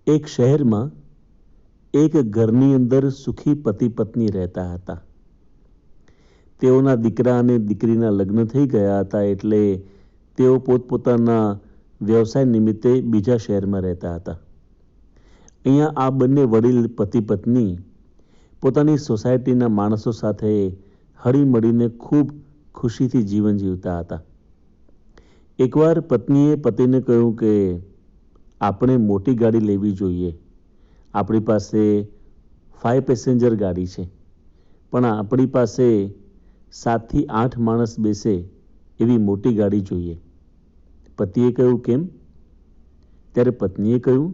એક શહેરમાં એક ઘરની અંદર સુખી પતિ પત્ની રહેતા હતા. તેઓના દીકરા અને દીકરીના લગ્ન થઈ ગયા હતા, એટલે તેઓ પોતપોતાના વ્યવસાય નિમિત્તે બીજા શહેરમાં રહેતા હતા. અહીંયા આ બંને વડીલ પતિ પત્ની પોતાની સોસાયટીના માણસો સાથે હળીમળીને ખૂબ ખુશીથી જીવન જીવતા હતા. એકવાર પત્નીએ પતિને કહ્યું કે આપણે મોટી ગાડી લેવી જોઈએ. આપણી પાસે 5 પેસેન્જર ગાડી છે, પણ આપણી પાસે 7 થી 8 માણસ બેસે એવી મોટી ગાડી જોઈએ. પતિએ કહ્યું, કેમ? ત્યારે પત્નીએ કહ્યું,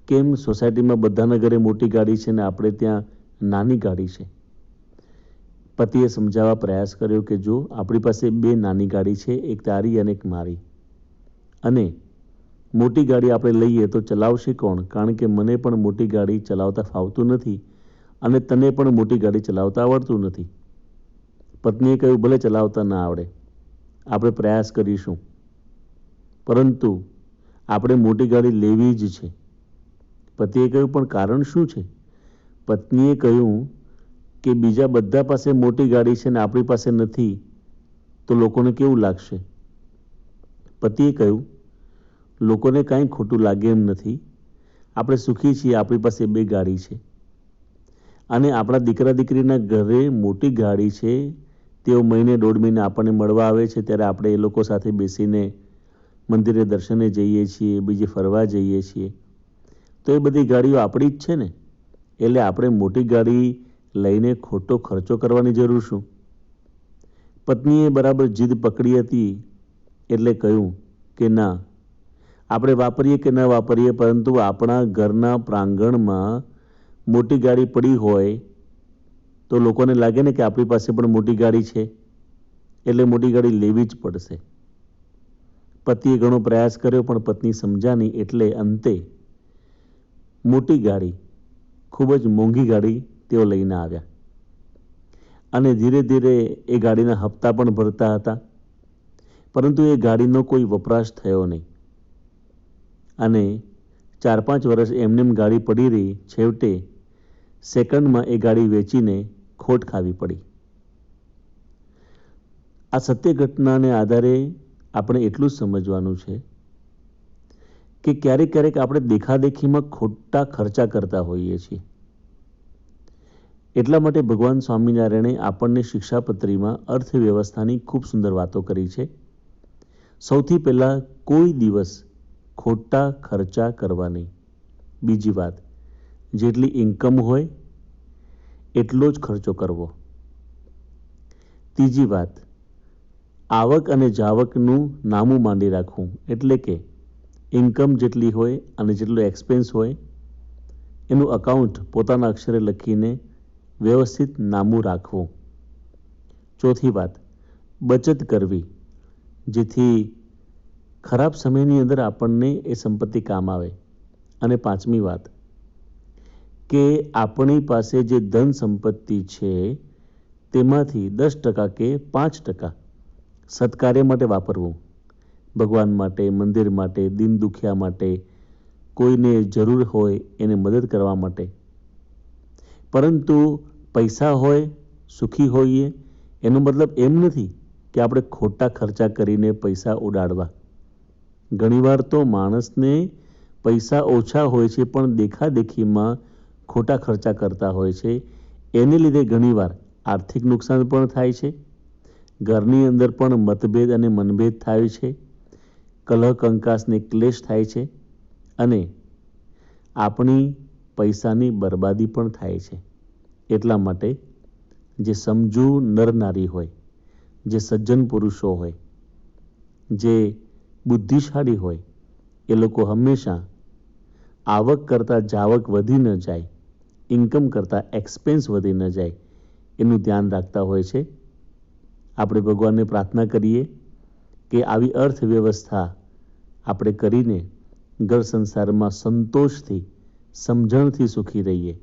કેમ સોસાયટીમાં બધાના ઘરે મોટી ગાડી છે ને આપણે ત્યાં નાની ગાડી છે. પતિએ સમજાવવા પ્રયાસ કર્યો કે જો આપણી પાસે 2 નાની ગાડી છે, એક તારી અને એક મારી, અને મોટી ગાડી આપણે લઈએ તો ચલાવશે કોણ? કારણ કે મને પણ મોટી ગાડી ચલાવતા ફાવતું નથી અને તને પણ મોટી ગાડી ચલાવતા આવડતું નથી. પત્નીએ કહ્યું, ભલે ચલાવતા ના આવડે, આપણે પ્રયાસ કરીશું, પરંતુ આપણે મોટી ગાડી લેવી જ છે. પતિએ કહ્યું, પણ કારણ શું છે? પત્નીએ કહ્યું કે બીજા બધા પાસે મોટી ગાડી છે ને આપણી પાસે નથી, તો લોકોને કેવું લાગશે? પતિએ કહ્યું, લોકોને કાંઈ ખોટું લાગે એમ નથી. આપણે સુખી છીએ, આપણી પાસે 2 ગાડી છે, અને આપણા દીકરા દીકરીના ઘરે મોટી ગાડી છે. તેઓ મહિને 1.5 મહિને આપણને મળવા આવે છે, ત્યારે આપણે એ લોકો સાથે બેસીને મંદિરે દર્શને જઈએ છીએ, બીજે ફરવા જઈએ છીએ. તો એ બધી ગાડીઓ આપણી જ છે ને, એટલે આપણે મોટી ગાડી લઈને ખોટો ખર્ચો કરવાની જરૂર શું? પત્નીએ બરાબર જીદ પકડી હતી, એટલે કહ્યું કે ના, આપણે વાપરીએ કે ન વાપરીએ, પરંતુ આપણા ઘરના પ્રાંગણમાં મોટી ગાડી પડી હોય તો લોકોને લાગે ને કે આપણી પાસે પણ મોટી ગાડી છે, એટલે મોટી ગાડી લેવી જ પડશે. પતિએ ઘણો પ્રયાસ કર્યો, પણ પત્ની સમજ્યા નહીં, એટલે અંતે મોટી ગાડી, ખૂબ જ મોંઘી ગાડી તેઓ લઈને આવ્યા, અને ધીરે ધીરે એ ગાડીના હપ્તા પણ ભરતા હતા, પરંતુ એ ગાડીનો કોઈ વપરાશ થયો નહીં, અને 4-5 વર્ષ એમનેમ ગાડી પડી રહી. છેવટે સેકન્ડમાં એ ગાડી વેચીને ખોટ ખાવી પડી. આ સત્ય ઘટનાને આધારે આપણે એટલું જ સમજવાનું છે કે ક્યારેક ક્યારેક આપણે દેખાદેખીમાં ખોટા ખર્ચા કરતા હોઈએ છીએ. એટલા માટે ભગવાન સ્વામિનારાયણે આપણને શિક્ષાપત્રીમાં અર્થવ્યવસ્થાની ખૂબ સુંદર વાતો કરી છે. સૌથી પહેલાં, કોઈ દિવસ ખોટા ખર્ચા કરવા નહીં. બીજી વાત, જેટલી ઇન્કમ હોય એટલો જ ખર્ચો કરવો. ત્રીજી વાત, આવક અને જાવકનું નામું માંડી રાખવું, એટલે કે ઇન્કમ જેટલી હોય અને જેટલો એક્સપેન્સ હોય એનું અકાઉન્ટ પોતાના અક્ષરે લખીને વ્યવસ્થિત નામું રાખવું. ચોથી વાત, બચત કરવી, જેથી ખરાબ સમયની અંદર આપણને એ સંપત્તિ કામ આવે. અને પાંચમી વાત કે આપણી પાસે જે ધન સંપત્તિ છે તેમાંથી 10% કે 5% સત્કાર્ય માટે વાપરવું. ભગવાન માટે, મંદિર માટે, દીન દુખિયા માટે, કોઈને જરૂર હોય એને મદદ કરવા માટે. પરંતુ પૈસા હોય, સુખી હોઈએ, એનો મતલબ એમ નથી કે આપણે ખોટા ખર્ચા કરીને પૈસા ઉડાડવા. ઘણીવાર તો માણસને પૈસા ઓછા હોય છે, પણ દેખાદેખીમાં ખોટા ખર્ચા કરતા હોય છે. એને લીધે ઘણીવાર આર્થિક નુકસાન પણ થાય છે, ઘરની અંદર પણ મતભેદ અને મનભેદ થાય છે, કલહ કંકાસને ક્લેશ થાય છે, અને આપણી પૈસાની બરબાદી પણ થાય છે. એટલા માટે જે સમજુ નર નારી હોય, જે સજ્જન પુરુષો હોય, જે બુદ્ધિશાળી હોય, એ લોકો હંમેશા આવક કરતાં જાવક વધી ન જાય, ઇન્કમ કરતાં એક્સપેન્સ વધી ન જાય, એનું ધ્યાન રાખતા હોય છે. આપણે ભગવાનને પ્રાર્થના કરીએ કે આવી અર્થવ્યવસ્થા આપણે કરીને ઘર સંસારમાં સંતોષથી, સમજણથી સુખી રહીએ.